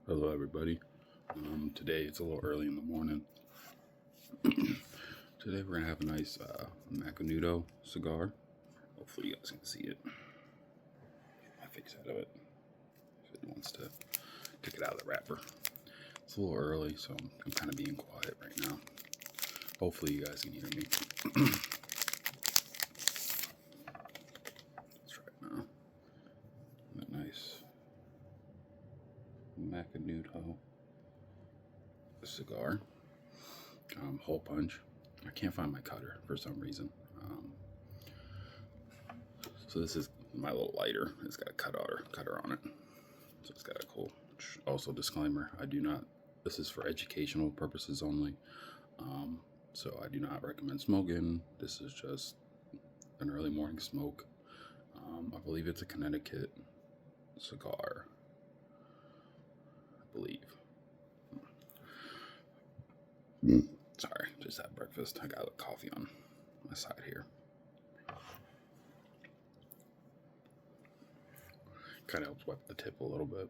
Hello everybody. Today it's a little early in the morning. Today we're gonna have a nice Macanudo cigar. Hopefully you guys can see it. Get my face out of it if it wants to take it out of the wrapper. It's a little early, so I'm kind of being quiet right now. Hopefully you guys can hear me. Let's try it now. That nice Macanudo cigar. Hole punch. I can't find my cutter for some reason. So this is my little lighter. It's got a cutter on it. So it's got a cool. Also, disclaimer: I do not. This is for educational purposes only. So I do not recommend smoking. This is just an early morning smoke. I believe it's a Connecticut cigar. I believe. Sorry, just had breakfast. I got a coffee on my side here. Kind of helps wet the tip a little bit.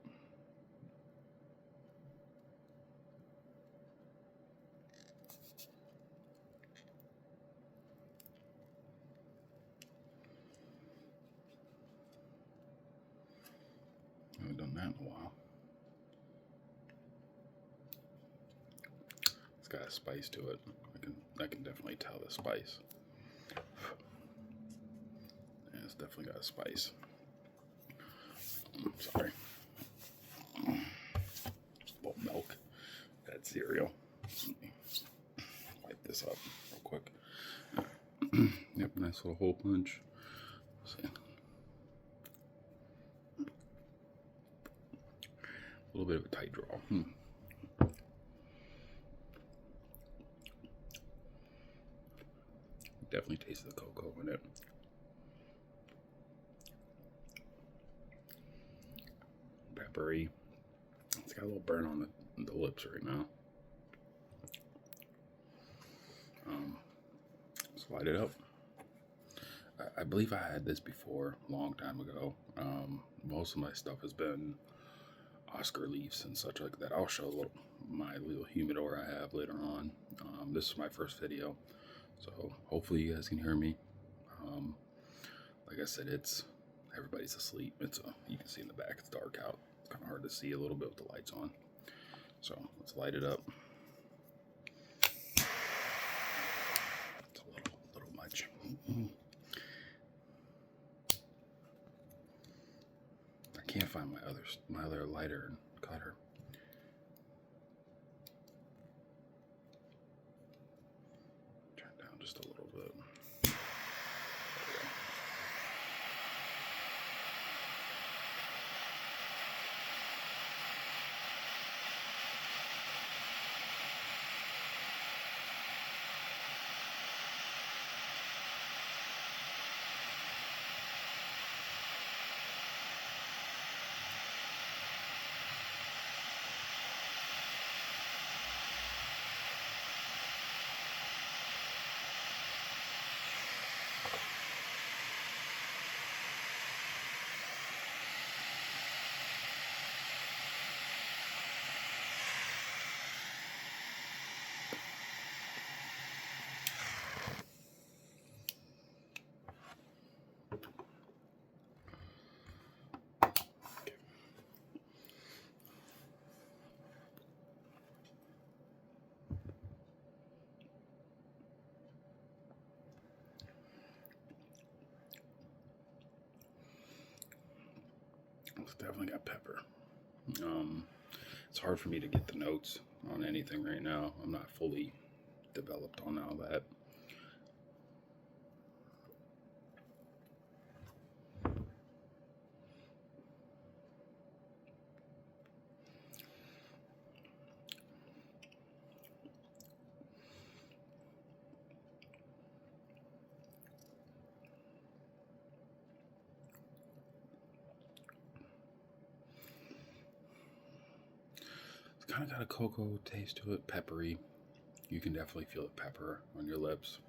I haven't done that in a while. It's got a spice to it. I can definitely tell the spice. Yeah, it's definitely got a spice. Sorry. Just a little milk. That cereal. Let me wipe this up real quick. Yep, nice little hole punch. Let's see. A little bit of a tight draw. Definitely tastes the cocoa in it. Peppery. It's got a little burn on the lips right now. Slide it up. I believe I had this before a long time ago. Most of my stuff has been Oscar leaves and such like that. I'll show my little humidor I have later on. This is my first video, so hopefully you guys can hear me. Like I said, everybody's asleep. You can see in the back it's dark out. It's kind of hard to see a little bit with the lights on. So let's light it up. It's a little much. I can't find my other lighter and cutter. Turn it down just a little bit. It's definitely got pepper. It's hard for me to get the notes on anything right now. I'm not fully developed on all that. Kind of got a cocoa taste to it, peppery. You can definitely feel the pepper on your lips.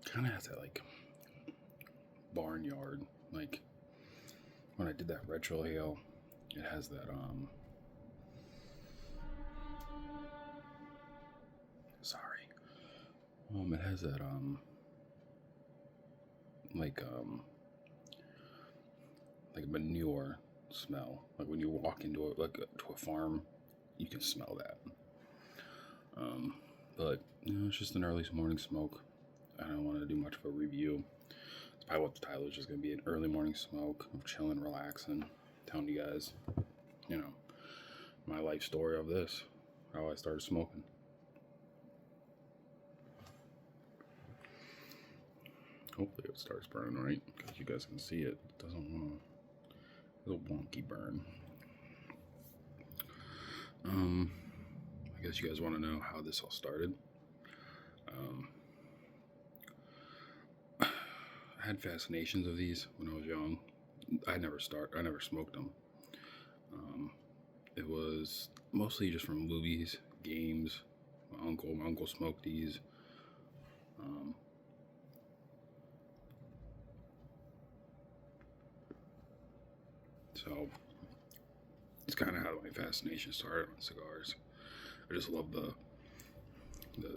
Kind of has that like barnyard, like when I did that retro ale, it has that sorry, it has that like like manure smell. Like when you walk into to a farm, you can smell that. But it's just an early morning smoke. I don't want to do much of a review. It's probably what the title is just going to be, an early morning smoke of chilling, relaxing, telling you guys, my life story of this, how I started smoking. Hopefully it starts burning right, because you guys can see it. It doesn't want a little wonky burn. I guess you guys want to know how this all started. I had fascinations of these when I was young. I never smoked them. It was mostly just from movies, games. My uncle smoked these. So it's kind of how my fascination started on cigars. I just love the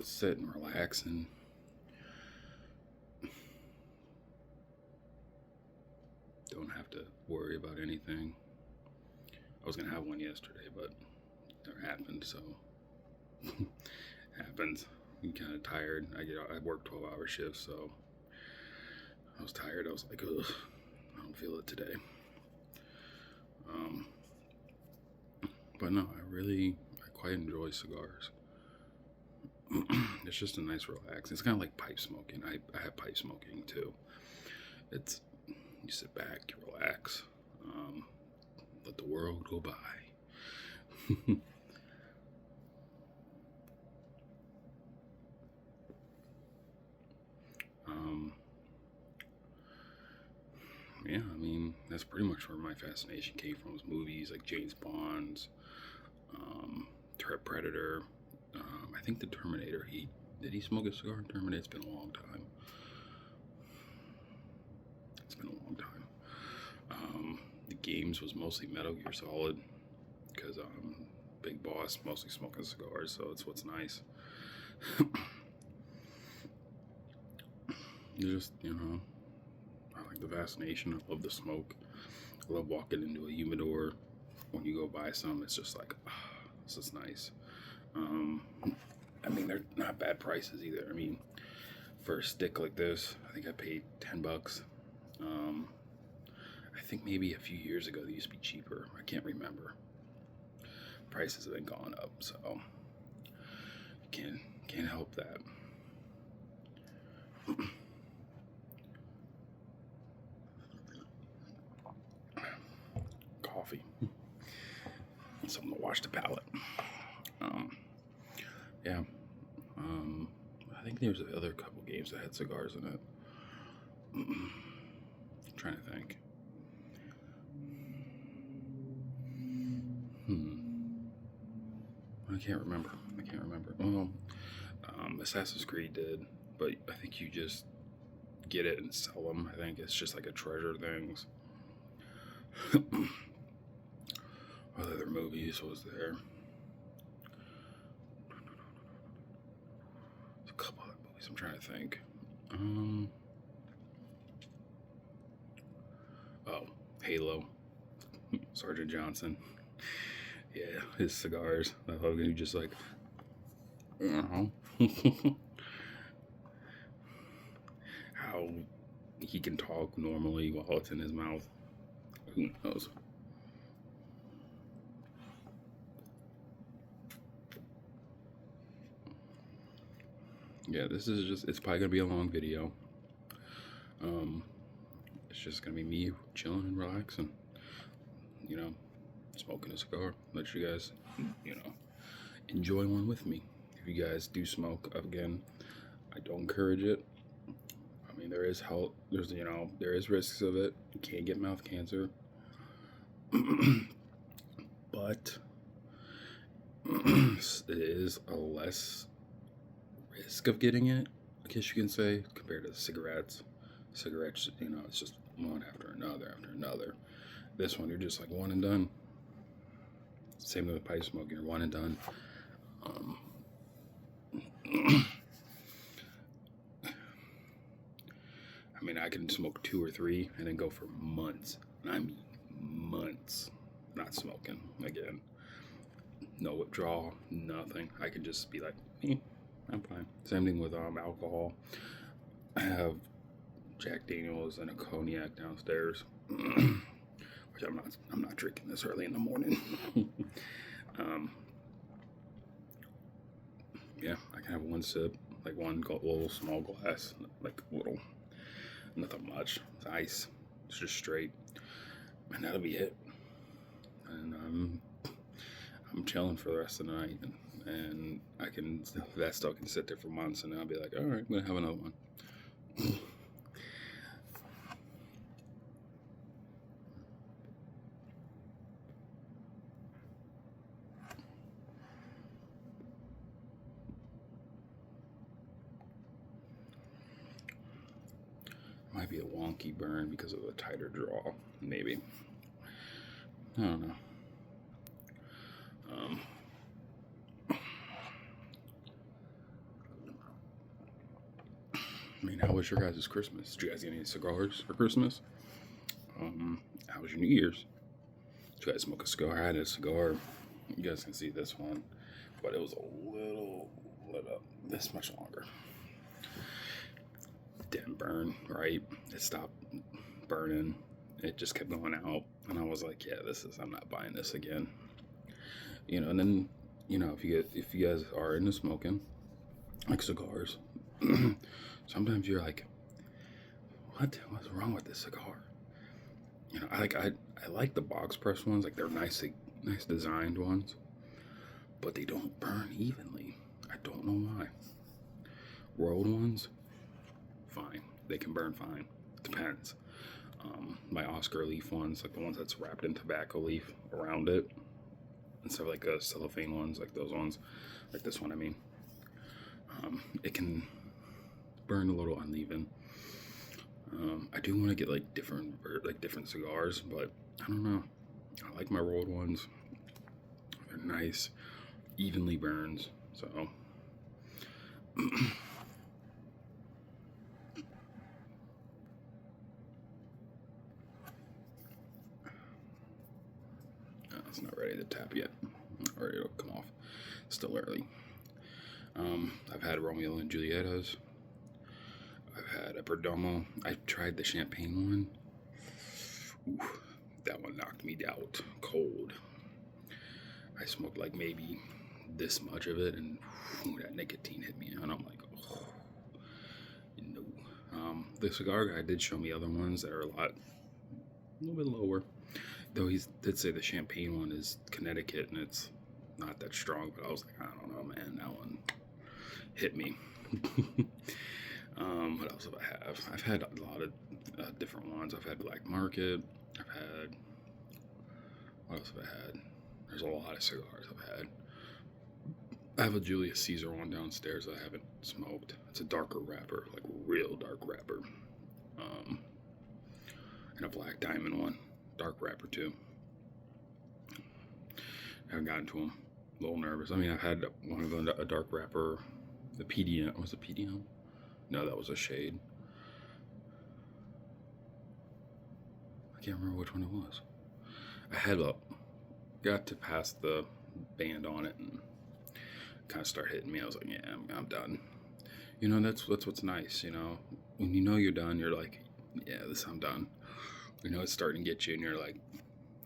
sit and relax and don't have to worry about anything. I was gonna have one yesterday, but it never happened. So happens. I'm kind of tired. I work 12-hour shifts, so I was tired. I was like, ugh, I don't feel it today. But no, I quite enjoy cigars. It's just a nice relax. It's kind of like pipe smoking. I have pipe smoking too. It's, you sit back, you relax, let the world go by. Yeah, I mean, that's pretty much where my fascination came from, was movies like James Bond's, Predator. I think the Terminator, did he smoke a cigar in Terminator? It's been a long time. The games was mostly Metal Gear Solid, because Big Boss mostly smoking cigars, so it's what's nice. Just, I like the fascination of the smoke. I love walking into a humidor when you go buy some. It's just like, this is nice. I mean, they're not bad prices either. I mean, for a stick like this, I think I paid $10. I think maybe a few years ago they used to be cheaper. I can't remember. Prices have been going up, so can't help that. Coffee. Something to wash the palate. Yeah. I think there's the other couple games that had cigars in it. I'm trying to think. I can't remember. Well, Assassin's Creed did, but I think you just get it and sell them. I think it's just like a treasure things. What other movies was there? There's a couple other movies I'm trying to think. Halo. Sergeant Johnson. Yeah, his cigars. I love him. Just like, how he can talk normally while it's in his mouth. Who knows? Yeah, this is just, it's probably gonna be a long video. It's just gonna be me chilling and relaxing, smoking a cigar. Let you guys, enjoy one with me. If you guys do smoke, again, I don't encourage it. I mean, there is health. There's there is risks of it. You can't get mouth cancer, but it is a less risk of getting it, I guess you can say, compared to cigarettes. Cigarettes, it's just one after another after another. This one, you're just like one and done. Same with pipe smoking, you're one and done. I mean, I can smoke 2 or 3 and then go for months. I mean, months not smoking again. No withdrawal, nothing. I can just be like, I'm fine. Same thing with alcohol. I have Jack Daniels and a cognac downstairs, which I'm not drinking this early in the morning. Yeah, I can have one sip, like one little small glass, like little, nothing much. It's ice. It's just straight, and that'll be it. And I'm chilling for the rest of the night, and that stuff can sit there for months, and I'll be like, all right, I'm gonna have another one. Might be a wonky burn because of the tighter draw, maybe. I don't know. I mean, how was your guys' Christmas? Did you guys get any cigars for Christmas? How was your New Year's? Did you guys smoke a cigar? I had a cigar. You guys can see this one, but it was a little lit up, this much longer. Didn't burn, right? It stopped burning. It just kept going out, and I was like, yeah, I'm not buying this again. And then, if you guys are into smoking, like cigars, sometimes you're like, what's wrong with this cigar? I like the box press ones, like they're nice designed ones, but they don't burn evenly. I don't know why. Rolled ones, fine. They can burn fine. Depends. My Oscar leaf ones, like the ones that's wrapped in tobacco leaf around it, instead of like cellophane ones, like those ones, like this one, I mean, it can burn a little uneven. I do want to get like different cigars, but I don't know. I like my rolled ones. They're nice, evenly burns. So it's not ready to tap yet. Not ready to come off. Still early. I've had Romeo and Julietas. I've had a Perdomo. I tried the champagne one. Ooh, that one knocked me out cold. I smoked like maybe this much of it, and that nicotine hit me, and I'm like, oh, no. The cigar guy did show me other ones that are a little bit lower. Though he did say the champagne one is Connecticut, and it's not that strong, but I was like, I don't know, man, that one hit me. What else have I have? I've had a lot of different ones. I've had Black Market. What else have I had? There's a lot of cigars I've had. I have a Julius Caesar one downstairs that I haven't smoked. It's a darker wrapper, like real dark wrapper. And a Black Diamond one, dark wrapper too. I haven't gotten to them. A little nervous. I mean, I've had one of them, a dark wrapper. The PDM, was it PDM? No, that was a shade. I can't remember which one it was. I had got to pass the band on it and kind of start hitting me. I was like, yeah, I'm done. That's what's nice. When you're done, you're like, yeah, I'm done. It's starting to get you, and you're like,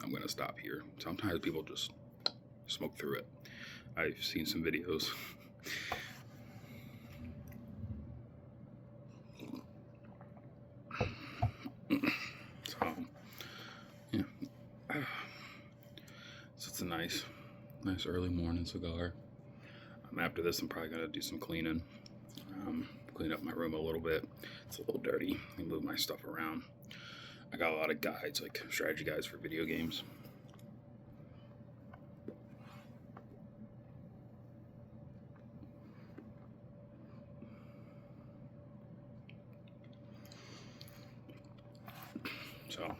I'm gonna stop here. Sometimes people just smoke through it. I've seen some videos. So, yeah. So it's a nice early morning cigar. After this, I'm probably gonna do some cleaning. clean up my room a little bit. It's a little dirty. I move my stuff around. I got a lot of guides, like strategy guides for video games. So,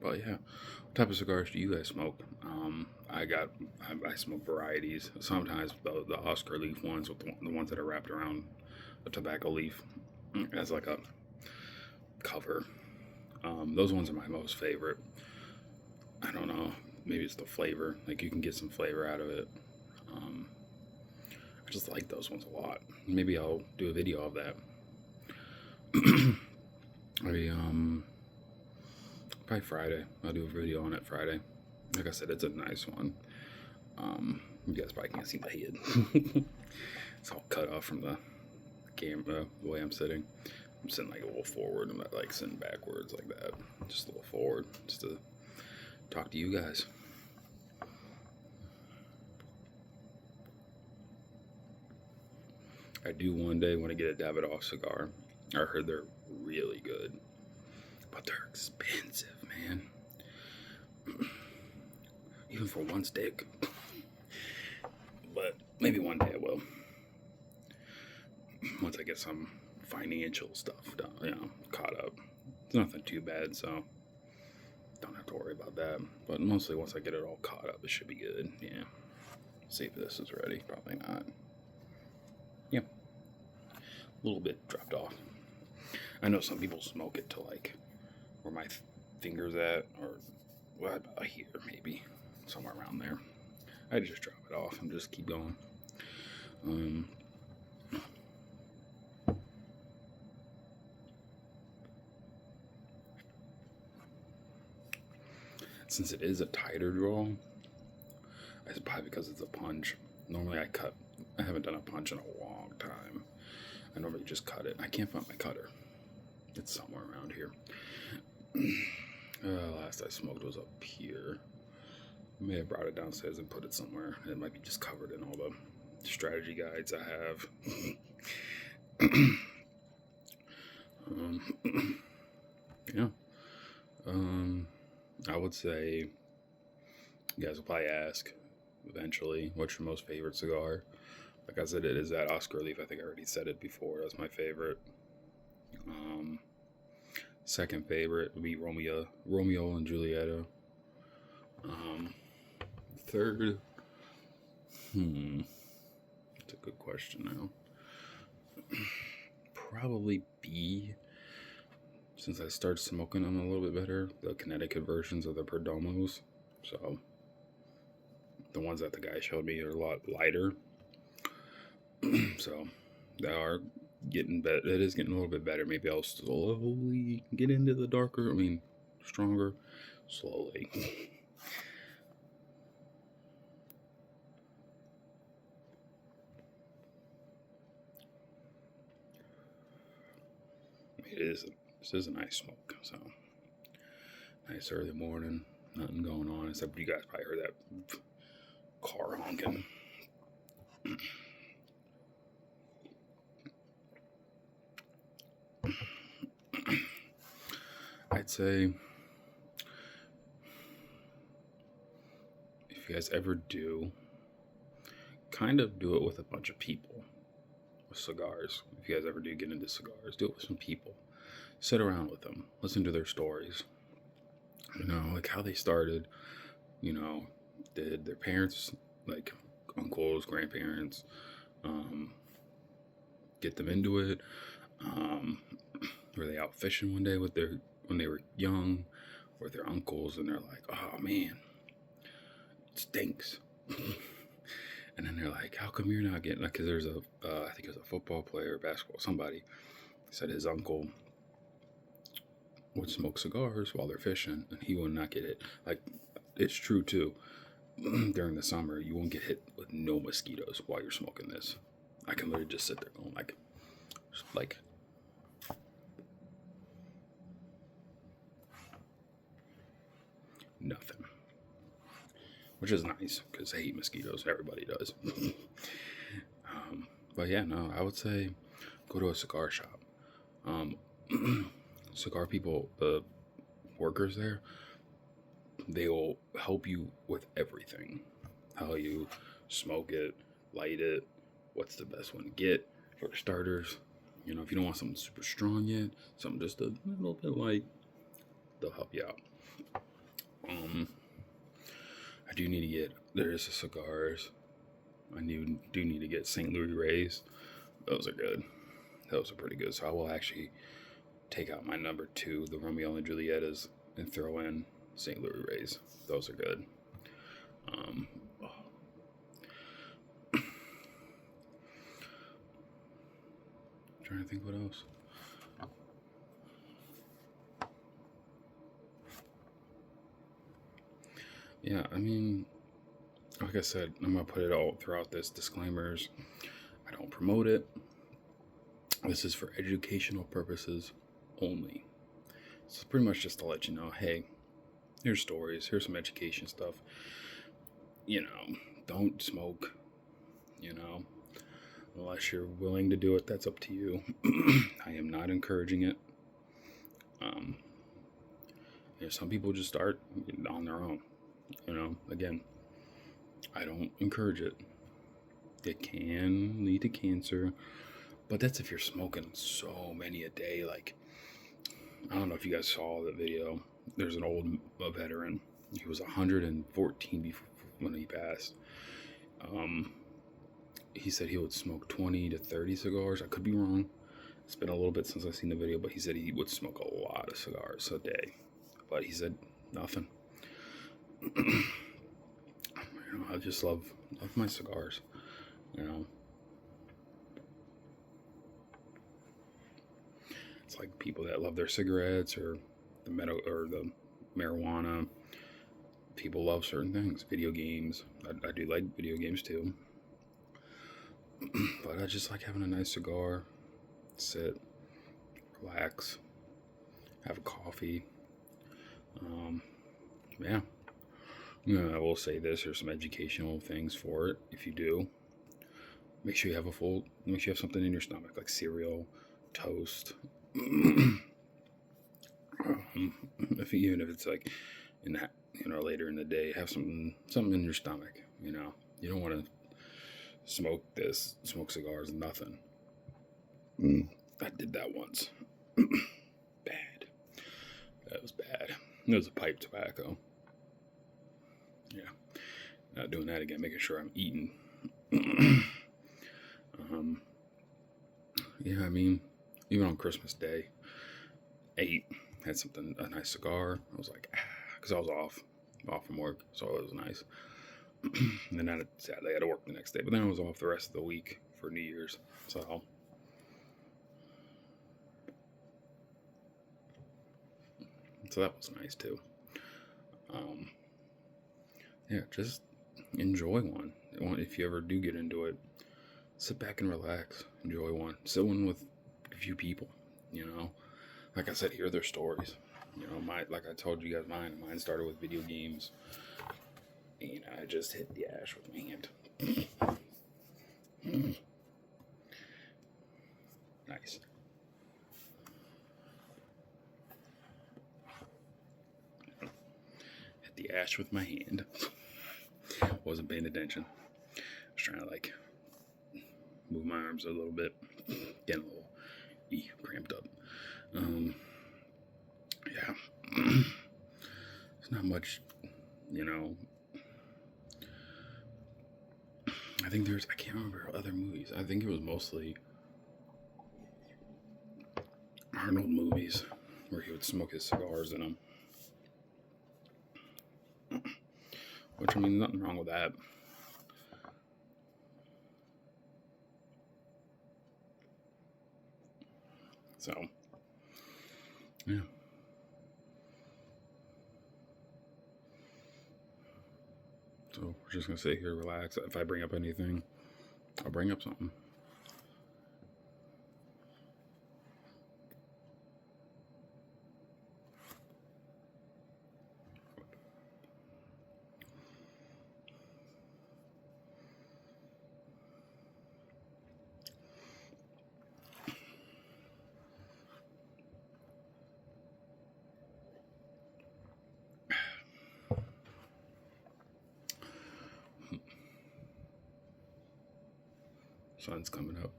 but yeah, what type of cigars do you guys smoke? I smoke varieties. Sometimes the Oscar leaf ones, with the ones that are wrapped around a tobacco leaf as like a cover. Those ones are my most favorite. I don't know. Maybe it's the flavor. Like you can get some flavor out of it. I just like those ones a lot. Maybe I'll do a video of that. Probably Friday. I'll do a video on it Friday. Like I said, it's a nice one. You guys probably can't see my head. It's all cut off from the camera, the way I'm sitting. I'm sitting like a little forward. I'm not like sitting backwards like that. Just a little forward, just to talk to you guys. I do one day want to get a Davidoff cigar. I heard they're really good, but they're expensive, man. Even for one stick. But maybe one day I will. Once I get some financial stuff done, caught up. It's nothing too bad, so don't have to worry about that. But mostly once I get it all caught up, it should be good. Yeah. See if this is ready. Probably not. Yep. A little bit dropped off. I know some people smoke it to like where my finger's at, or well, about here maybe, somewhere around there. I just drop it off and just keep going. Since it is a tighter draw, it's probably because it's a punch. Normally I haven't done a punch in a long time. I normally just cut it. I can't find my cutter. It's somewhere around here. Last I smoked was up here. I may have brought it downstairs and put it somewhere. It might be just covered in all the strategy guides I have. Yeah. I would say, you guys will probably ask eventually, what's your most favorite cigar? Like I said, it is that Oscar leaf. I think I already said it before. That's my favorite. Second favorite would be Romeo and Julieta. Third, that's a good question now. Probably B, since I started smoking them a little bit better. The Connecticut versions of the Perdomos. So the ones that the guy showed me are a lot lighter. So they are getting better. It is getting a little bit better. Maybe I'll slowly get into the darker. Stronger. Slowly. This is a nice smoke. So nice early morning. Nothing going on except you guys probably heard that car honking. I'd say if you guys ever do, kind of do it with a bunch of people with cigars. If you guys ever do get into cigars, do it with some people. Sit around with them. Listen to their stories. Like how they started. Did their parents, like uncles, grandparents, get them into it? Were they out fishing one day when they were young with their uncles, and they're like, oh man, it stinks. And then they're like, how come you're not getting, like, because there's I think it was a football player, basketball, somebody said his uncle would smoke cigars while they're fishing, and he would not get hit. Like, it's true too. During the summer, you won't get hit with no mosquitoes while you're smoking this. I can literally just sit there going like nothing, which is nice because I hate mosquitoes. Everybody does. But yeah, no, I would say go to a cigar shop. Um, cigar people, the workers there, they will help you with everything. How you smoke it, light it, what's the best one to get for starters. You know, if you don't want something super strong yet, something just a little bit light, they'll help you out. I do need to get, there's cigars. Do need to get St. Louis Rays. Those are good. Those are pretty good. So I will actually take out my number 2, the Romeo and Julietas, and throw in St. Louis Rays. Those are good. Trying to think what else. Yeah, I mean, like I said, I'm going to put it all throughout this. Disclaimers. I don't promote it. This is for educational purposes only. So it's pretty much just to let you know, hey, here's stories, here's some education stuff. You know, don't smoke, you know, unless you're willing to do it, that's up to you. I am not encouraging it. You know, some people just start on their own. You know, again, I don't encourage it. It can lead to cancer, but that's if you're smoking so many a day. Like, I don't know if you guys saw the video. There's an old veteran. He was 114 before when he passed. He said he would smoke 20 to 30 cigars. I could be wrong. It's been a little bit since I've seen the video, but he said he would smoke a lot of cigars a day. But he said nothing. You know, I just love my cigars. You know, it's like people that love their cigarettes or the marijuana. People love certain things. Video games. I do like video games too. But I just like having a nice cigar, sit, relax, have a coffee. Yeah. I will say this, there's some educational things for it. If you do, make sure you have something in your stomach, like cereal, toast. Even if it's like later in the day, have something in your stomach. You know, you don't want to smoke cigars and nothing. I did that once. Bad. That was bad. It was a pipe tobacco. Yeah. Not doing that again, making sure I'm eating. Yeah, I mean, even on Christmas Day, had a nice cigar. I was like, because I was off from work, so it was nice. And then sadly I had to work the next day, but then I was off the rest of the week for New Year's, so that was nice too. Yeah, just enjoy one. If you ever do get into it, sit back and relax, enjoy one. Sit one with a few people, you know. Like I said, hear their stories. You know, like I told you guys, mine started with video games. And I just hit the ash with my hand. Nice. Hit the ash with my hand. Wasn't paying attention. I was trying to move my arms a little bit. Getting a little cramped up. Yeah. There's not much, you know. I can't remember other movies. I think it was mostly Arnold movies where he would smoke his cigars in them. Which, I mean, nothing wrong with that. So, yeah. So, we're just going to sit here, relax. If I bring up anything, I'll bring up something. Sun's coming up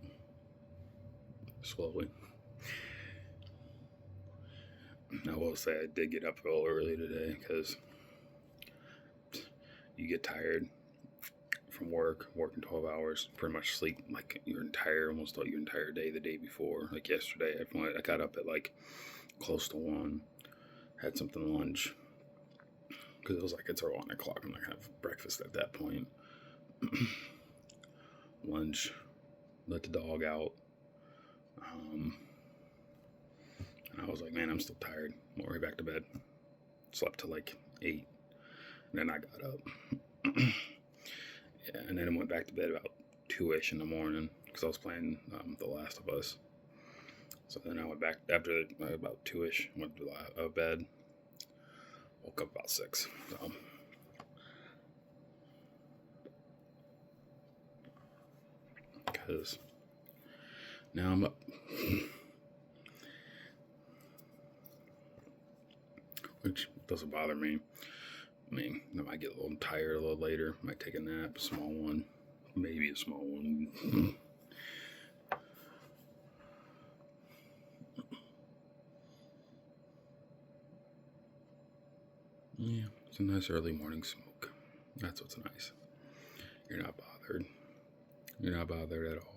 slowly. I will say I did get up a little early today because you get tired from working 12 hours, pretty much sleep like almost your entire day the day before. Like yesterday, I got up at like close to 1, had something lunch because it was like it's around 1 o'clock. I'm not gonna have breakfast at that point. Lunch, let the dog out, and I was like, man, I'm still tired. Went right back to bed. Slept till like 8, and then I got up. Yeah, and then I went back to bed about 2-ish in the morning because I was playing The Last of Us. So then I went back after about 2-ish, went to bed. Woke up about 6. So because now I'm up. Which doesn't bother me. I mean, I might get a little tired a little later. Might take a nap, a small one. Maybe a small one. Yeah, it's a nice early morning smoke. That's what's nice. You're not bothered. You're not bothered at all.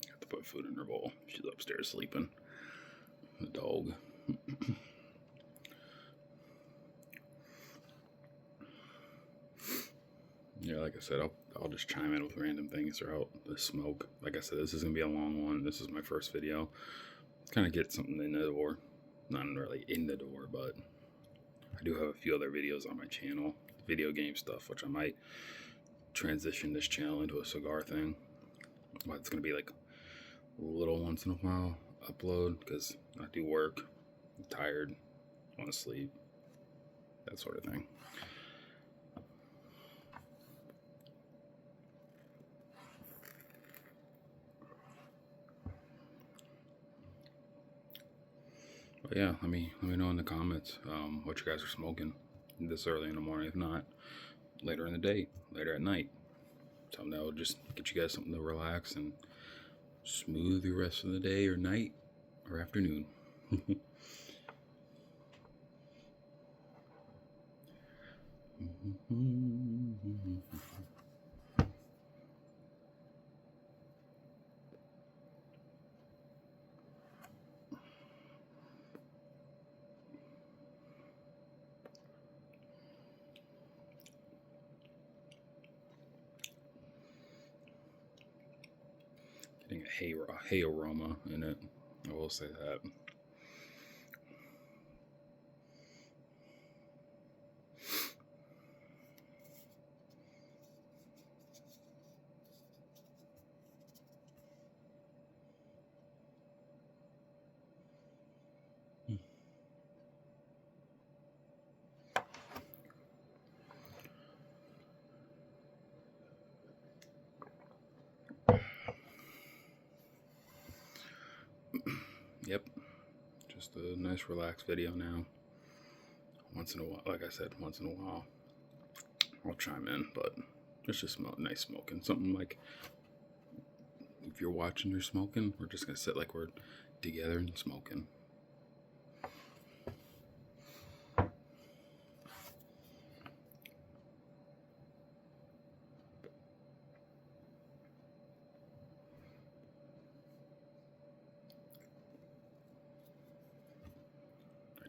Have to put food in her bowl. She's upstairs sleeping. The dog. Yeah, like I said, I'll just chime in with random things throughout the smoke. Like I said, this is going to be a long one. This is my first video. Kind of get something in the door. Not really in the door, but I do have a few other videos on my channel. Video game stuff, which I might transition this channel into a cigar thing. But it's going to be like a little once in a while upload because I do work. I'm tired. Want to sleep. That sort of thing. But yeah, let me know in the comments what you guys are smoking this early in the morning. If not, later in the day, later at night. Something that will just get you guys something to relax and smooth the rest of the day or night or afternoon. Getting a hay aroma in it, I will say that. Yep, just a nice relaxed video now. Once in a while, like I said, once in a while I'll chime in, but it's just nice smoking. Something like if you're watching, you're smoking, we're just gonna sit like we're together and smoking.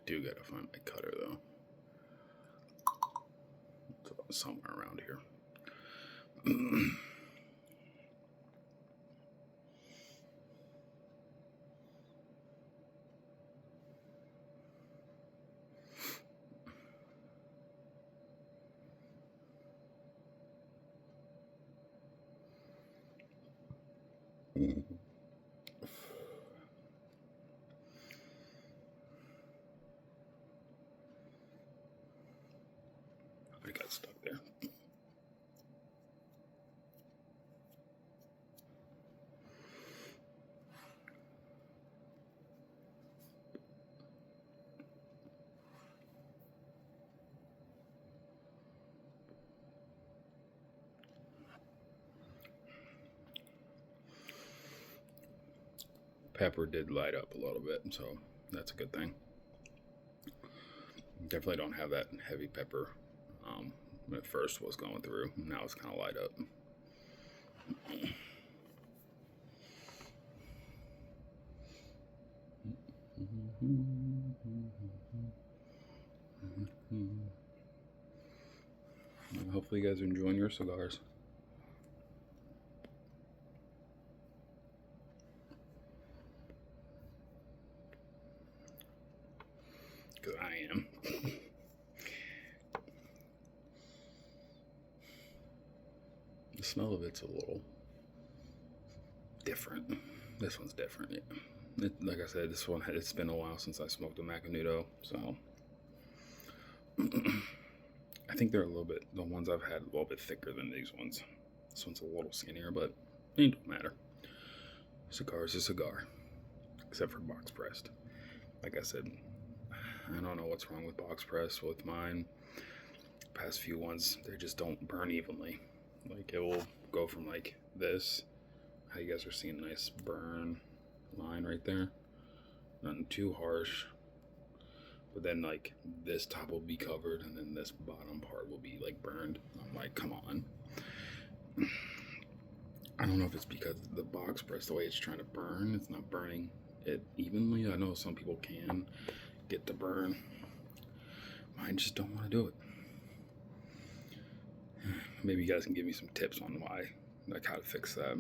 do gotta find my cutter though. It's somewhere around here. I got stuck there. Pepper did light up a little bit, so that's a good thing. Definitely don't have that heavy pepper when it first was going through. Now it's kind of light up. Hopefully you guys are enjoying your cigars. Because I am. The smell of it's a little different. This one's different, yeah. Like I said, this one, it's been a while since I smoked a Macanudo, so I think they're a little bit, the ones I've had, a little bit thicker than these ones. This one's a little skinnier, but it don't matter. Cigar is a cigar, except for box pressed. Like I said, I don't know what's wrong with box press with mine. Past few ones, they just don't burn evenly. Like it will go from like this. How you guys are seeing a nice burn line right there. Nothing too harsh. But then like this top will be covered and then this bottom part will be like burned. I'm like, come on. I don't know if it's because the box press, the way it's trying to burn, it's not burning it evenly. I know some people can get to burn. Mine just don't want to do it. Maybe you guys can give me some tips on why, like how to fix that.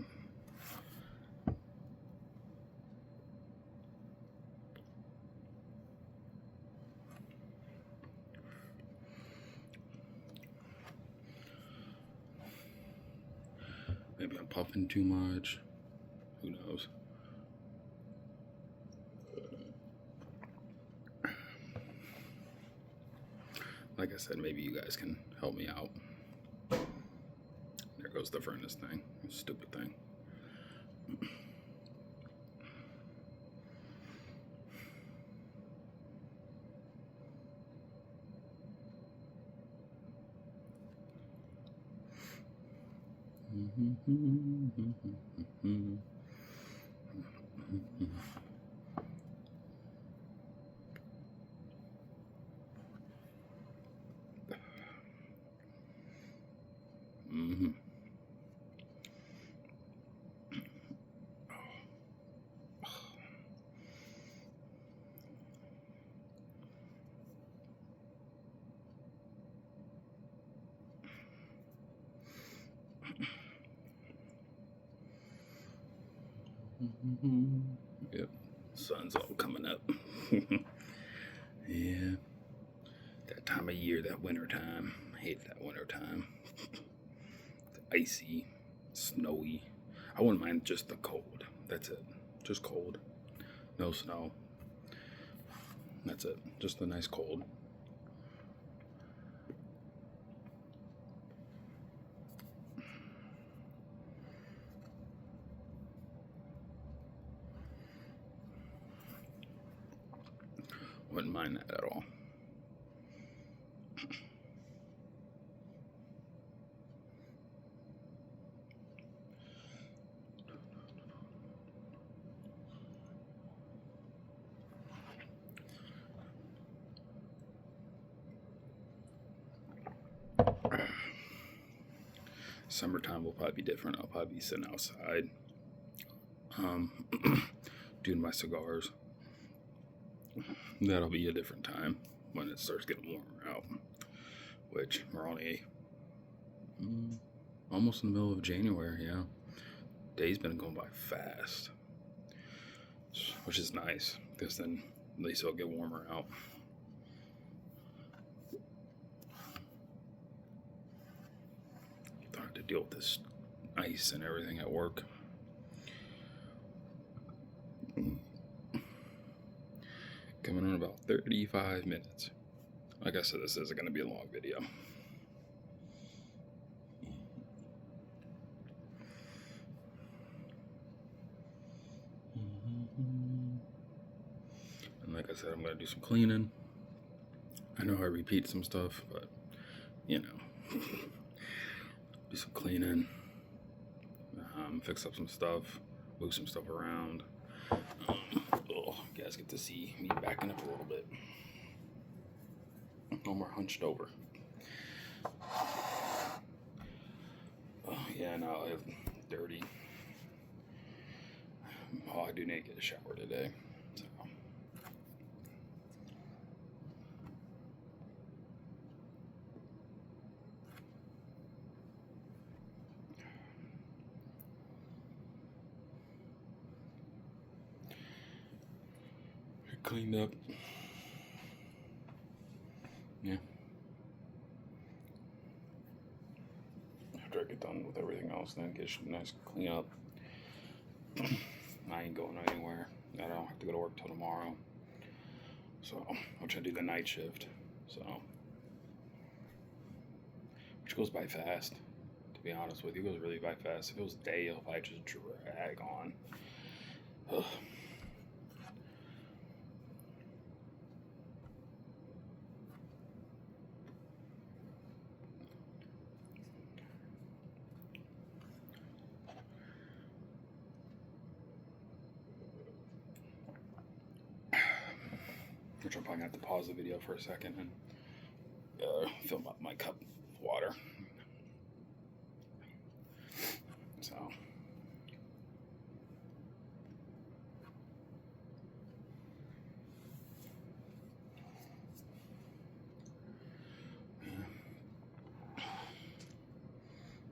Maybe I'm puffing too much. Who knows? Like I said, maybe you guys can help me out. There goes the furnace thing. Stupid thing. Yep, sun's all coming up. Yeah, that time of year, that winter time. I hate that winter time. It's icy, snowy. I wouldn't mind just the cold. That's it. Just cold. No snow. That's it. Just a nice cold. Wouldn't mind that at all. Summertime will probably be different. I'll probably be sitting outside doing my cigars. That'll be a different time when it starts getting warmer out, which we're only almost in the middle of January. Yeah, days been going by fast, which is nice because then at least it'll get warmer out. Don't have to deal with this ice and everything at work. Coming in about 35 minutes. Like I said, this isn't going to be a long video. And like I said, I'm going to do some cleaning. I know I repeat some stuff, but you know, do some cleaning, fix up some stuff, move some stuff around. You guys get to see me backing up a little bit. No more hunched over. Oh, yeah, no, I have dirty. Oh, I do need to get a shower today. So. Cleaned up. Yeah. After I get done with everything else, then get a nice clean up. I ain't going anywhere. I don't have to go to work till tomorrow. So, I'll try to do the night shift. So, which goes by fast. To be honest with you, it goes really by fast. If it was day, it'll probably just drag on. Ugh. Which I'm probably going to have to pause the video for a second and fill up my cup of water. So.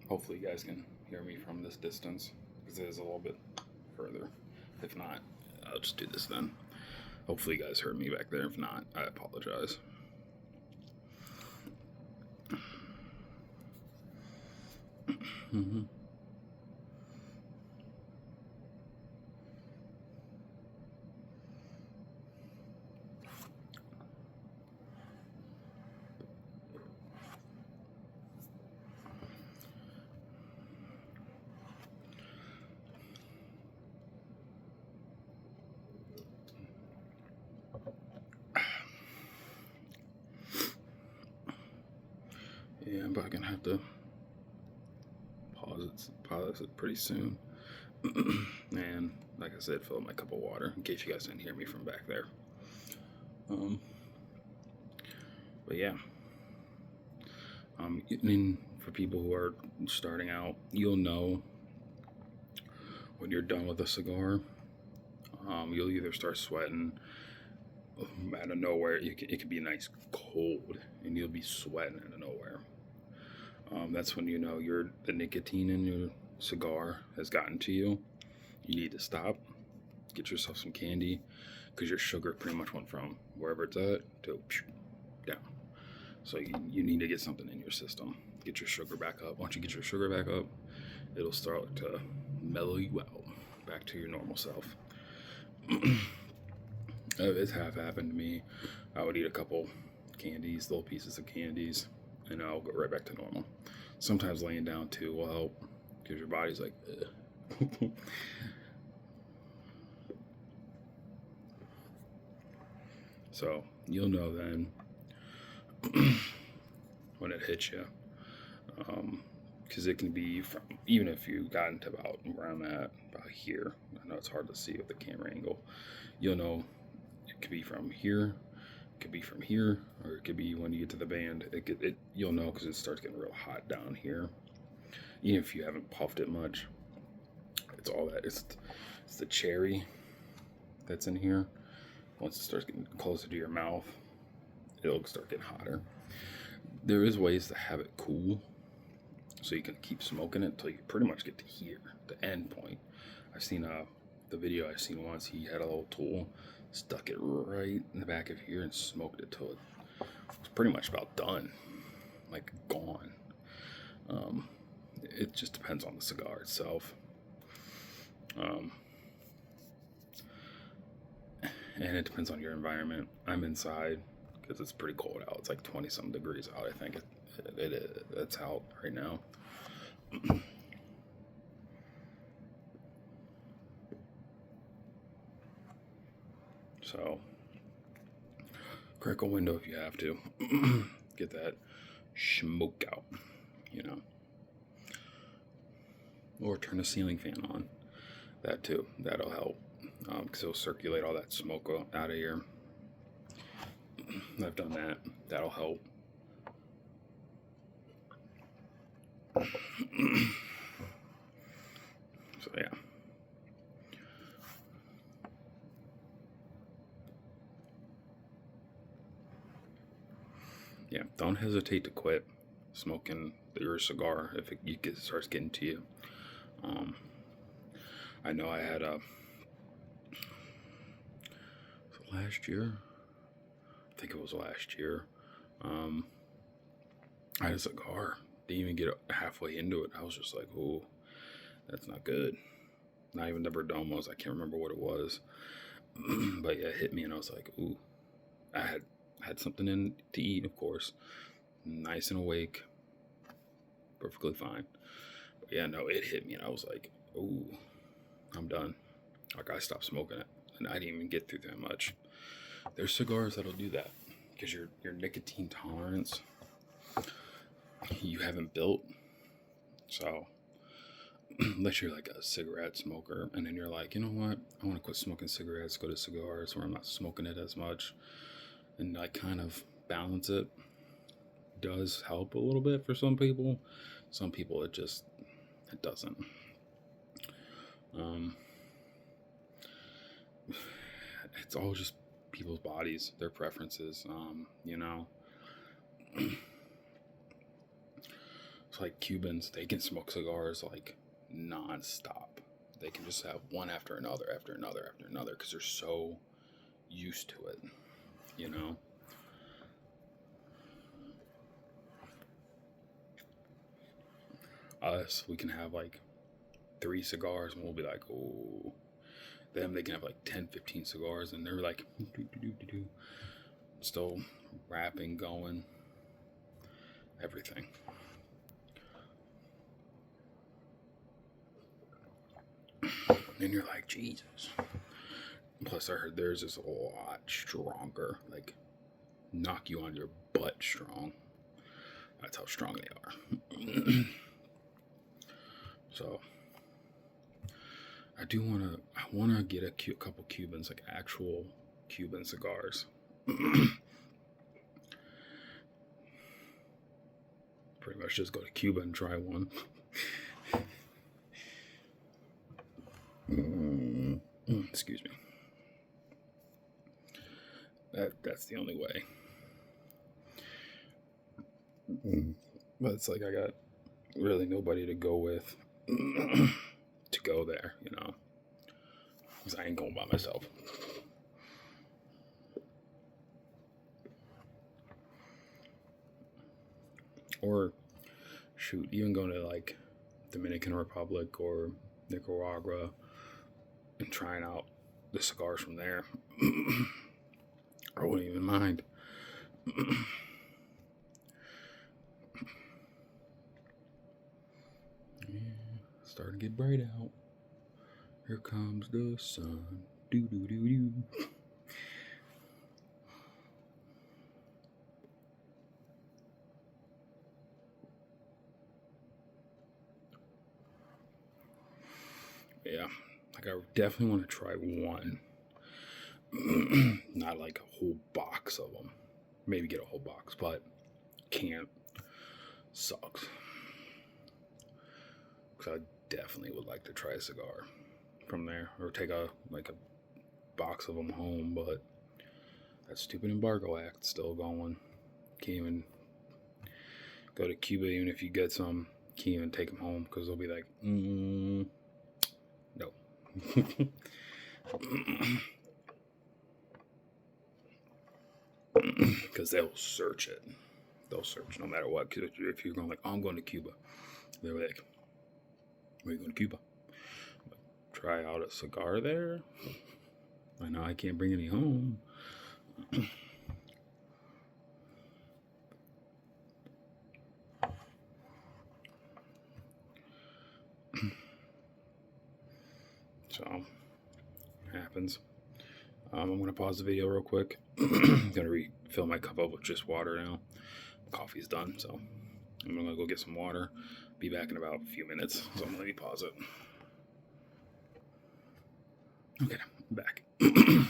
Hopefully you guys can hear me from this distance, because it is a little bit further. If not, I'll just do this then. Hopefully you guys heard me back there. If not, I apologize. Yeah, I'm probably gonna have to pause it pretty soon. And like I said, fill up my cup of water in case you guys didn't hear me from back there. But yeah, and for people who are starting out, you'll know when you're done with a cigar. You'll either start sweating out of nowhere. It could be nice cold, and you'll be sweating out of nowhere. That's when you know the nicotine in your cigar has gotten to you. You need to stop, get yourself some candy, because your sugar pretty much went from wherever it's at to down. So you need to get something in your system. Get your sugar back up. Once you get your sugar back up, it'll start to mellow you out back to your normal self. It's half happened to me. I would eat a couple candies, little pieces of candies, and I'll go right back to normal. Sometimes laying down too will help, because your body's like, ugh. So you'll know then when it hits you, because it can be from, even if you got into about where I'm at, about here. I know it's hard to see with the camera angle. You'll know it could be from here, it could be from here, or it could be when you get to the band. You'll know because it starts getting real hot down here. Even if you haven't puffed it much, it's all that. It's the cherry that's in here. once it starts getting closer to your mouth, it'll start getting hotter. There is ways to have it cool, so you can keep smoking it until you pretty much get to here, the end point. I've seen the video I seen once. He had a little tool, stuck it right in the back of here, and smoked it till it was pretty much about done, like gone. It just depends on the cigar itself. And it depends on your environment. I'm inside because it's pretty cold out. It's like 20 some degrees out. I think it's out right now. So crack a window if you have to. Get that smoke out, you know. Or turn a ceiling fan on. That too. That'll help. Because it'll circulate all that smoke out of here. I've done that. That'll help. So yeah. Yeah, don't hesitate to quit smoking your cigar if it starts getting to you. I know I had last year. I think it was last year. I had a cigar. Didn't even get halfway into it. I was just like, "Oh, that's not good." Not even the Perdomos. I can't remember what it was, but yeah, it hit me, and I was like, "Ooh." I had something in to eat, of course, nice and awake, perfectly fine. But yeah, no, it hit me, and I was like, "Ooh, I'm done." Like I stopped smoking it, and I didn't even get through that much. There's cigars that'll do that because your nicotine tolerance you haven't built. So unless you're like a cigarette smoker, and then you're like, you know what, I want to quit smoking cigarettes, go to cigars where I'm not smoking it as much, and I kind of balance it. Does help a little bit for some people. Some people it doesn't. It's all just people's bodies, their preferences. You know, it's like Cubans. They can smoke cigars like non-stop. They can just have one after another, because they're so used to it. You know. Us, we can have like 3 cigars and we'll be like, oh. Them, they can have like 10, 15 cigars and they're like, still rapping, going, everything. And you're like, Jesus. Plus, I heard theirs is a lot stronger, like knock you on your butt strong. That's how strong they are. So I want to get a couple Cubans, like actual Cuban cigars. Pretty much just go to Cuba and try one. Excuse me. That's the only way. But it's like I got really nobody to go with to go there, you know, because I ain't going by myself. Or shoot, even going to like Dominican Republic or Nicaragua and trying out the cigars from there. I wouldn't even mind. Yeah, starting to get bright out. Here comes the sun. Do do do do. Yeah, like I definitely want to try one. Not like a whole box of them. Maybe get a whole box, but can't. Sucks. Because I definitely would like to try a cigar from there, or take a box of them home. But That stupid embargo act still going. Can't even go to Cuba even if you get some. Can't even take them home because they'll be like, no. Because they'll search it. They'll search no matter what. Because if you're going like, oh, I'm going to Cuba, they're like, where are you going to Cuba? Try out a cigar there. I know I can't bring any home. So, happens. I'm going to pause the video real quick. I'm going to refill my cup up with just water now. Coffee's done, so I'm going to go get some water. Be back in about a few minutes, so I'm going to pause it. Okay, I'm back. It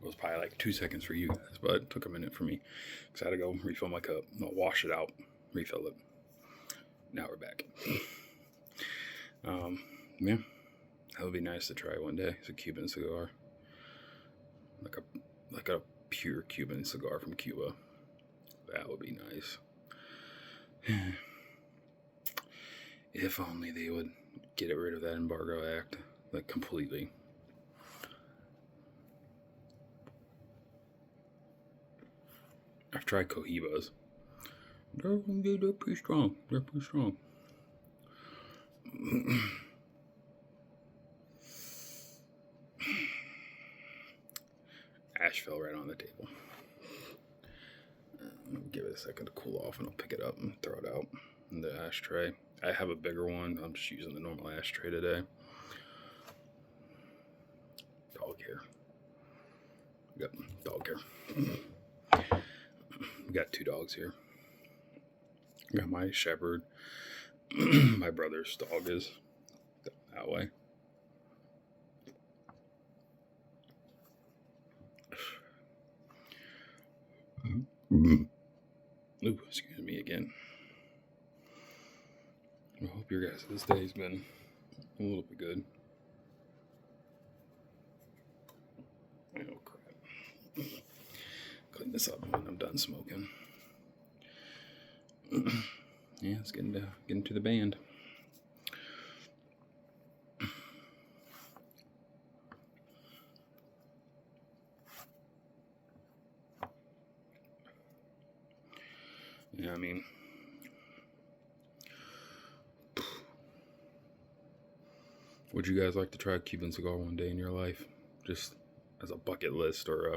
was probably like 2 seconds for you guys, but it took a minute for me. Because I had to go refill my cup. I'll wash it out, refill it. Now we're back. Yeah, that would be nice to try one day. It's a Cuban cigar. Like a pure Cuban cigar from Cuba. That would be nice. If only they would get rid of that embargo act, like completely. I've tried Cohibas. They're pretty strong. They're pretty strong. Ash fell right on the table. Give it a second to cool off and I'll pick it up and throw it out in the ashtray. I have a bigger one. I'm just using the normal ashtray today. Dog hair. Yep, dog hair. We got 2 dogs here. Got my shepherd. My brother's dog is that way. Ooh, excuse me again. I hope your guys' this day's been a little bit good. Oh crap. Clean this up when I'm done smoking. Yeah, it's getting to the band. Yeah, I mean, would you guys like to try a Cuban cigar one day in your life? Just as a bucket list or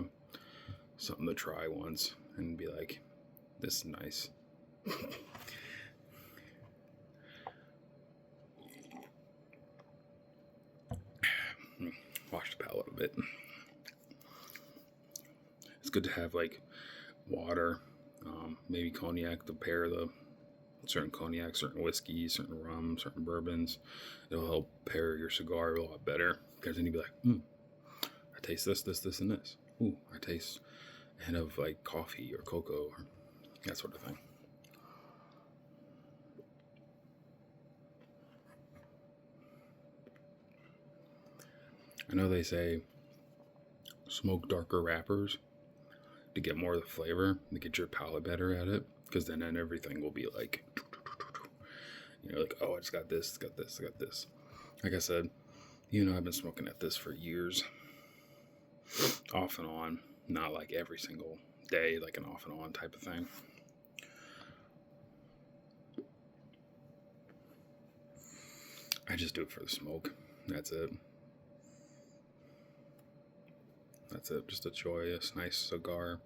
something to try once and be like, this is nice. Wash the palate a bit. It's good to have like water, maybe cognac to pair the certain cognac, certain whiskey, certain rum, certain bourbons. It'll help pair your cigar a lot better because then you'll be like, I taste this, and this. Ooh, I taste a hint of like coffee or cocoa or that sort of thing. I know they say smoke darker wrappers to get more of the flavor, to get your palate better at it, because then everything will be like, like, oh, I just got this, got this, got this. Like I said, I've been smoking at this for years, off and on, not like every single day, like an off and on type of thing. I just do it for the smoke. That's it. That's it. Just a joyous, nice cigar.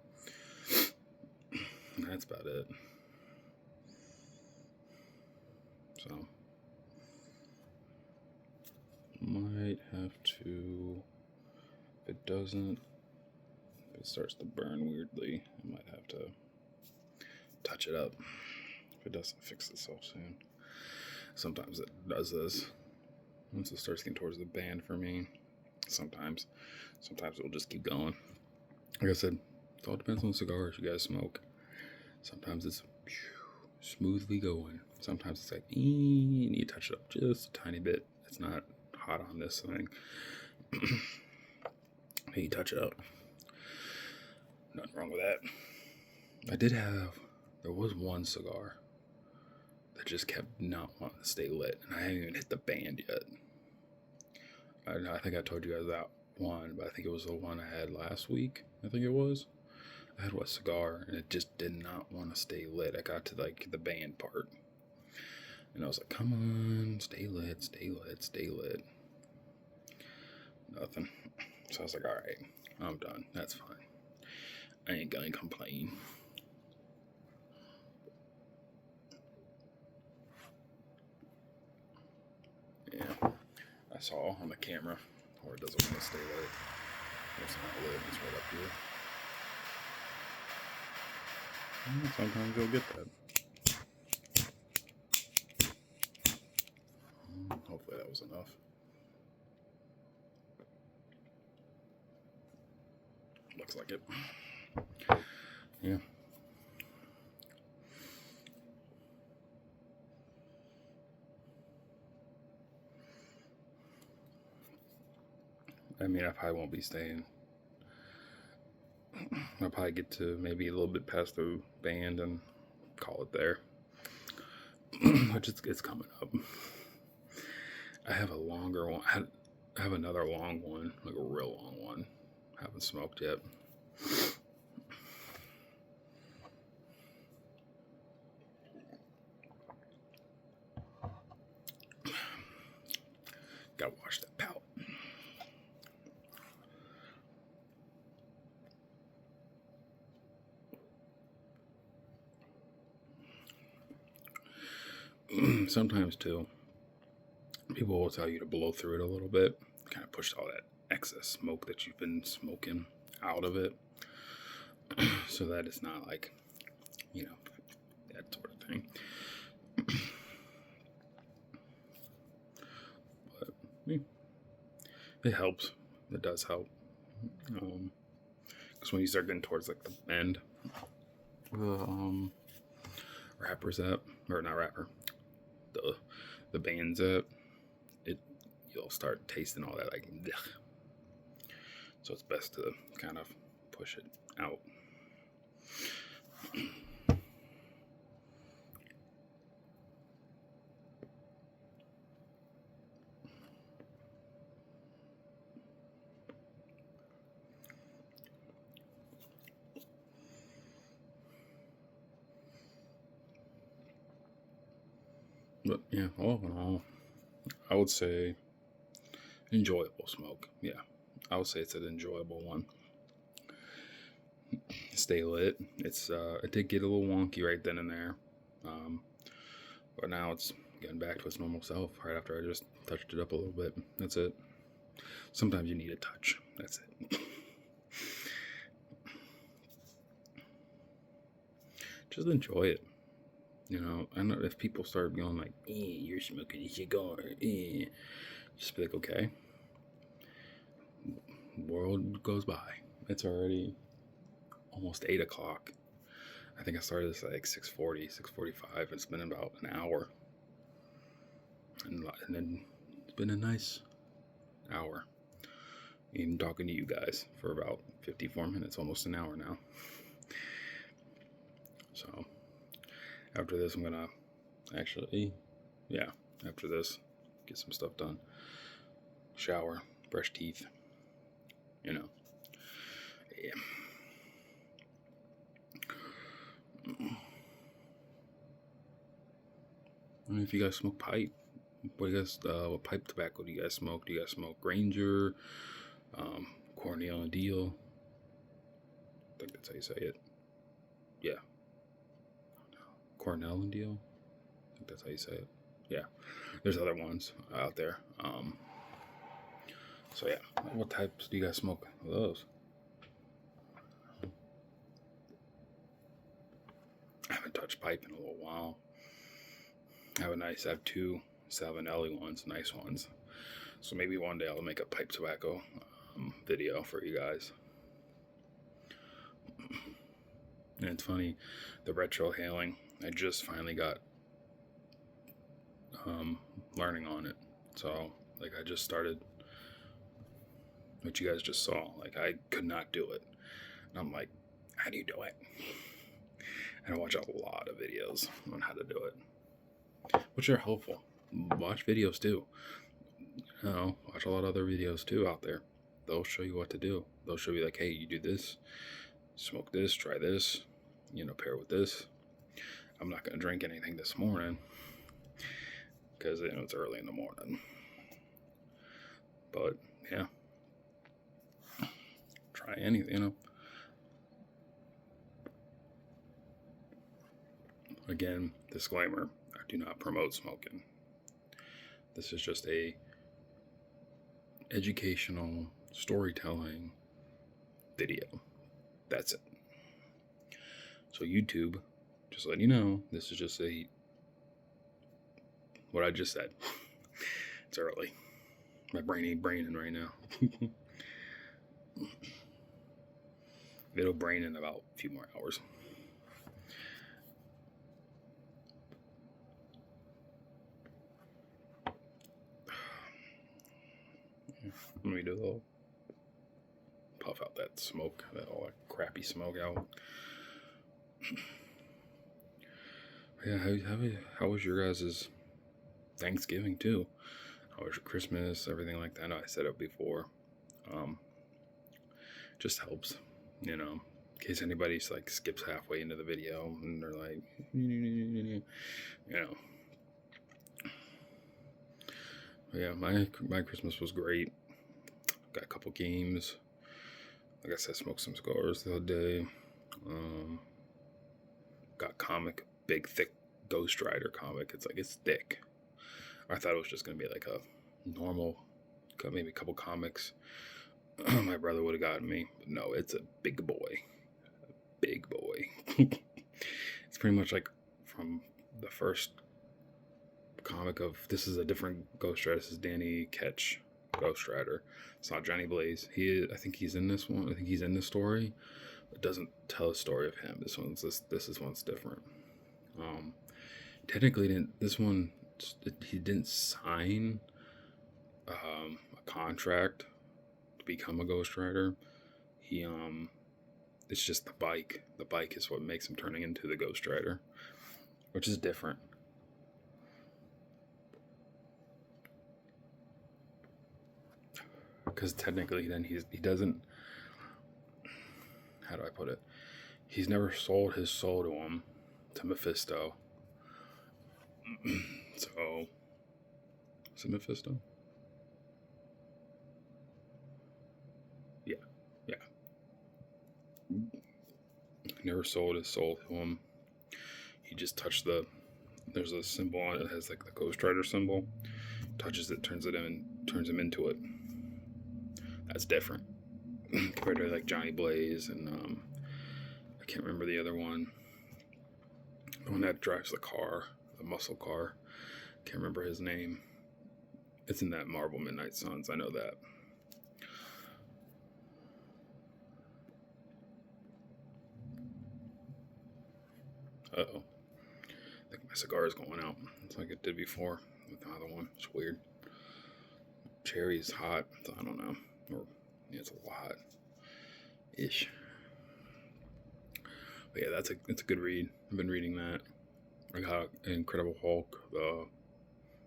That's about it. So, might have to, if it starts to burn weirdly, I might have to touch it up if it doesn't fix itself soon. Sometimes it does this. Once it starts getting towards the band for me, sometimes it'll just keep going. Like I said, it all depends on the cigars you guys smoke. Sometimes it's smoothly going. Sometimes it's like, you need to touch it up just a tiny bit. It's not hot on this thing. You touch it up. Nothing wrong with that. There was one cigar that just kept not wanting to stay lit, and I haven't even hit the band yet. I think I told you guys that one, but I think it was the one I had last week. I think it was. I had what cigar, and it just did not want to stay lit. I got to like the band part, and I was like, "Come on, stay lit, stay lit, stay lit." Nothing. So I was like, "All right, I'm done. That's fine. I ain't gonna complain." Yeah, I saw on the camera where it doesn't want to stay lit. It's not lit. It's right up here. Sometimes you'll get that. Hopefully that was enough. Looks like it. Yeah. I mean, I probably won't be staying. I'll probably get to maybe a little bit past the band and call it there. Which it's coming up. I have a longer one. I have another long one, like a real long one. Haven't smoked yet. Gotta wash that palate. Sometimes too, people will tell you to blow through it a little bit, kind of push all that excess smoke that you've been smoking out of it, so that it's not like, that sort of thing. But it helps. It does help. Because when you start getting towards like the end, rapper's up, or not rapper, the band's up, you'll start tasting all that like, ugh. So it's best to kind of push it out. But yeah, all in all, I would say enjoyable smoke. Yeah, I would say it's an enjoyable one. Stay lit. It did get a little wonky right then and there, but now it's getting back to its normal self. Right after I just touched it up a little bit. That's it. Sometimes you need a touch. That's it. Just enjoy it. I know if people start going like, "You're smoking a cigar," just be like, okay. World goes by. It's already almost 8 o'clock. I think I started this at like 6:40, 6:45. It's been about an hour. And then it's been a nice hour. Even talking to you guys for about 54 minutes, almost an hour now. So after this, I'm gonna after this, get some stuff done. Shower, brush teeth. Yeah. I mean, if you guys smoke pipe, what pipe tobacco do you guys smoke? Do you guys smoke Granger, Cornell and Deal? I think that's how you say it. Yeah. Cornell and Deal? I think that's how you say it. Yeah. There's other ones out there. So yeah, what types do you guys smoke of those? I haven't touched pipe in a little while. I have 2 Salvinelli ones, nice ones. So maybe one day I'll make a pipe tobacco video for you guys. And it's funny, the retrohaling, I just finally got learning on it. So like I just started, what you guys just saw. Like I could not do it. And I'm like, how do you do it? And I watch a lot of videos on how to do it, which are helpful. Watch videos too. Watch a lot of other videos too out there. They'll show you what to do. They'll show you like, hey, you do this, smoke this, try this, pair with this. I'm not going to drink anything this morning because, it's early in the morning. But, yeah. Try anything, Again, disclaimer, I do not promote smoking. This is just a educational storytelling video. That's it. So YouTube, just letting you know, this is just what I just said. It's early. My brain ain't braining right now. It'll brain in about a few more hours. Let me do a little puff out that smoke, all that crappy smoke out. Yeah, how was your guys' Thanksgiving too? How was your Christmas, everything like that? I know I said it before. Just helps, in case anybody's like skips halfway into the video and they're like, Yeah, my Christmas was great. Got a couple games. Like I said, smoked some cigars the other day. Got big, thick Ghost Rider comic. It's thick. I thought it was just going to be like a normal, maybe a couple comics my brother would have gotten me. But no, it's a big boy. Big boy. It's pretty much like from the first comic of, this is a different Ghost Rider. This is Danny Ketch Ghost Rider. It's not Johnny Blaze. I think he's in this one. I think he's in the story. It doesn't tell a story of him. This one's different. Technically, he didn't sign a contract to become a Ghost Rider. It's just the bike. The bike is what makes him turning into the Ghost Rider, which is different. Because technically, then he doesn't. How do I put it? He's never sold his soul to Mephisto. So, is it Mephisto? Yeah. Never sold his soul to him. He just touched there's a symbol on it that has like the Ghost Rider symbol. Touches it, turns him into it. That's different compared to like Johnny Blaze and I can't remember the other one. The one that drives the car, the muscle car. Can't remember his name. It's in that Marvel Midnight Suns. I know that. Uh-oh. I think my cigar is going out. It's like it did before with the other one. It's weird. Cherry is hot. So I don't know. It's a lot. Ish. But yeah, it's a good read. I've been reading that. I got Incredible Hulk, the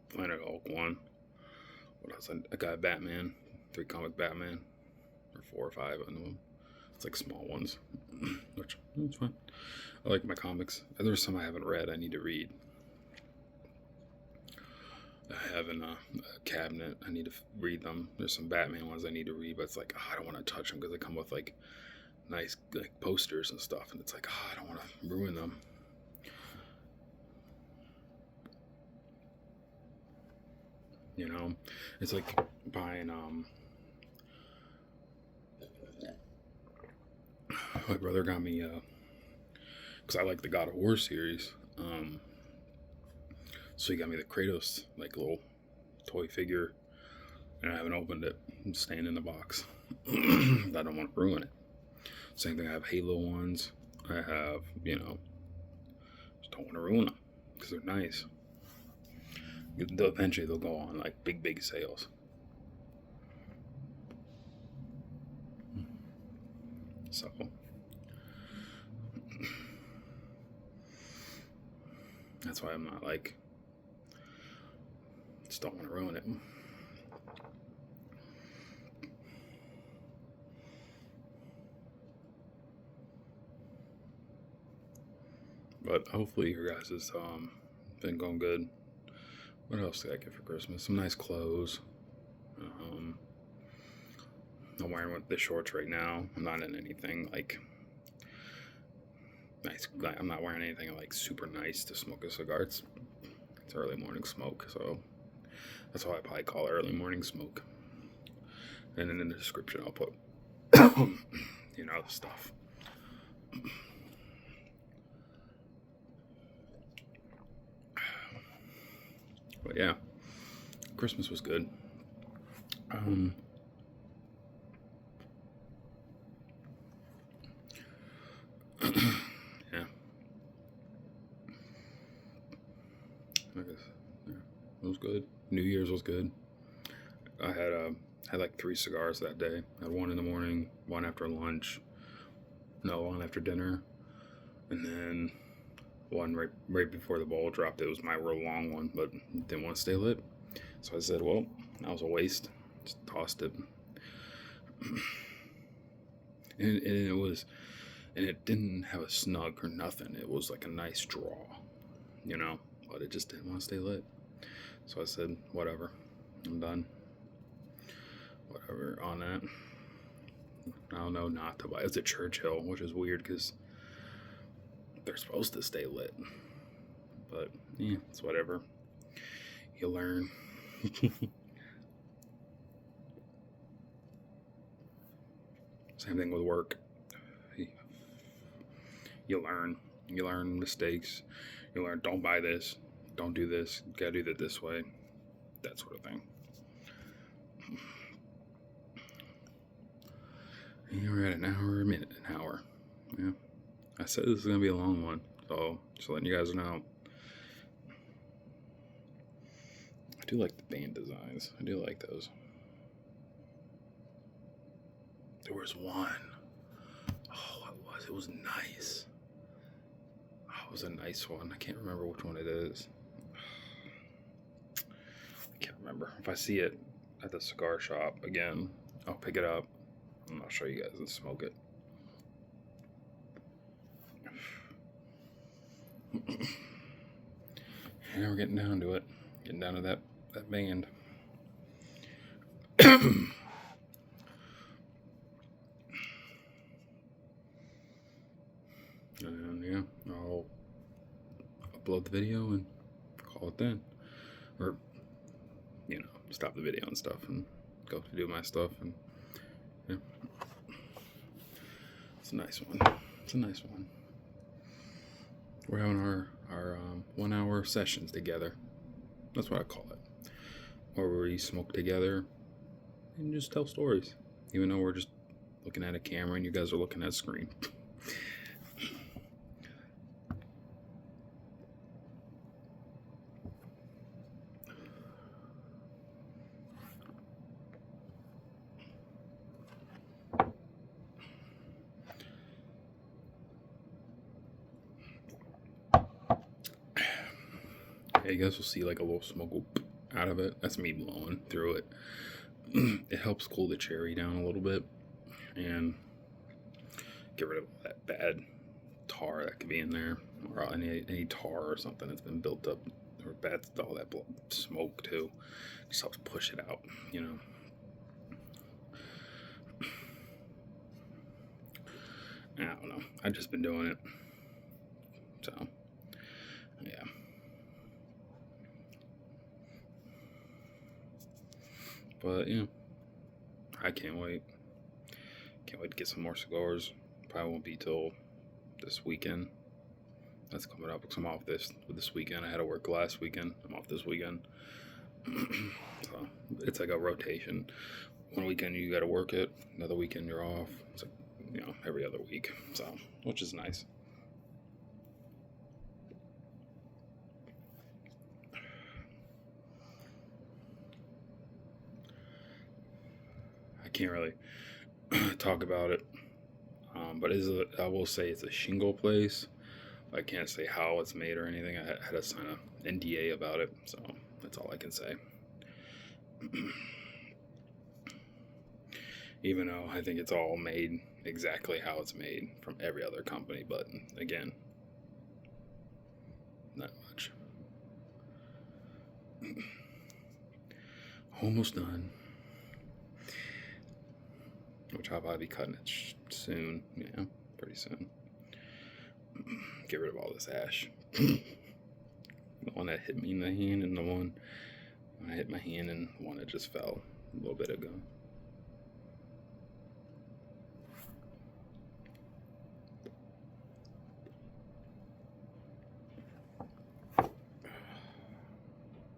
Planet Hulk one. What else? I got Batman, 3 comic Batman, or 4 or 5 of them. It's like small ones, which it's fine. I like my comics. There's some I haven't read. I need to read. I have in a cabinet. I need to read them. There's some Batman ones I need to read, but it's like, I don't want to touch them because they come with like nice like posters and stuff, and it's like, I don't want to ruin them. It's like buying my brother got me because I like the God of War series, so he got me the Kratos like little toy figure, and I haven't opened it. I'm staying in the box. I don't want to ruin it. Same thing, I have Halo ones. I have, just don't want to ruin them because they're nice. Eventually they'll go on like big sales. So That's why I'm not like, just don't want to ruin it. But hopefully your guys' has been going good. What else did I get for Christmas? Some nice clothes. I'm wearing the shorts right now. I'm not in anything like nice. I'm not wearing anything like super nice to smoke a cigar. It's early morning smoke, so that's why I probably call it early morning smoke. And then in the description I'll put, the stuff. But yeah, Christmas was good. Yeah. I guess it was good. New Year's was good. I had like 3 cigars that day. I had one in the morning, one after lunch, one after dinner, and then one right before the ball dropped. It was my real long one, but didn't want to stay lit. So I said, well, that was a waste. Just tossed it. And it didn't have a snug or nothing. It was like a nice draw, but it just didn't want to stay lit. So I said, whatever, I'm done. Whatever on that. I don't know not to buy. It's a Churchill, which is weird because they're supposed to stay lit. But yeah, it's whatever. You learn. Same thing with work. You learn. You learn mistakes. You learn, don't buy this. Don't do this. You gotta do it this way. That sort of thing. We're at an hour. Yeah. I said this is going to be a long one. So, just letting you guys know. I do like the band designs. I do like those. There was one. Oh, what was it? It was nice. Oh, it was a nice one. I can't remember which one it is. I can't remember. If I see it at the cigar shop again, I'll pick it up and I'll show you guys and smoke it. Yeah, we're getting down to it. Getting down to that band. And yeah, I'll upload the video and call it then. Or, stop the video and stuff and go to do my stuff. And yeah, it's a nice one. It's a nice one. We're having our 1 hour sessions together. That's what I call it. Where we smoke together and just tell stories. Even though we're just looking at a camera and you guys are looking at a screen. You guys will see like a little smoke out of it. That's me blowing through it. It helps cool the cherry down a little bit and get rid of that bad tar that could be in there, or any tar or something that's been built up, or bad, all that smoke too. Just helps push it out, I don't know. I've just been doing it. So, yeah. But, I can't wait. Can't wait to get some more cigars. Probably won't be till this weekend. That's coming up because I'm off this weekend. I had to work last weekend. I'm off this weekend. So, it's like a rotation. One weekend you got to work it. Another weekend you're off. It's like, every other week. So, which is nice. I can't really talk about it, but I will say it's a shingle place, I can't say how it's made or anything. I had to sign a NDA about it, so that's all I can say. Even though I think it's all made exactly how it's made from every other company, but again, not much. Almost done. Which I'll probably be cutting it soon. Yeah, pretty soon. Get rid of all this ash. The one that hit me in the hand, and the one I hit my hand, and the one that just fell a little bit ago.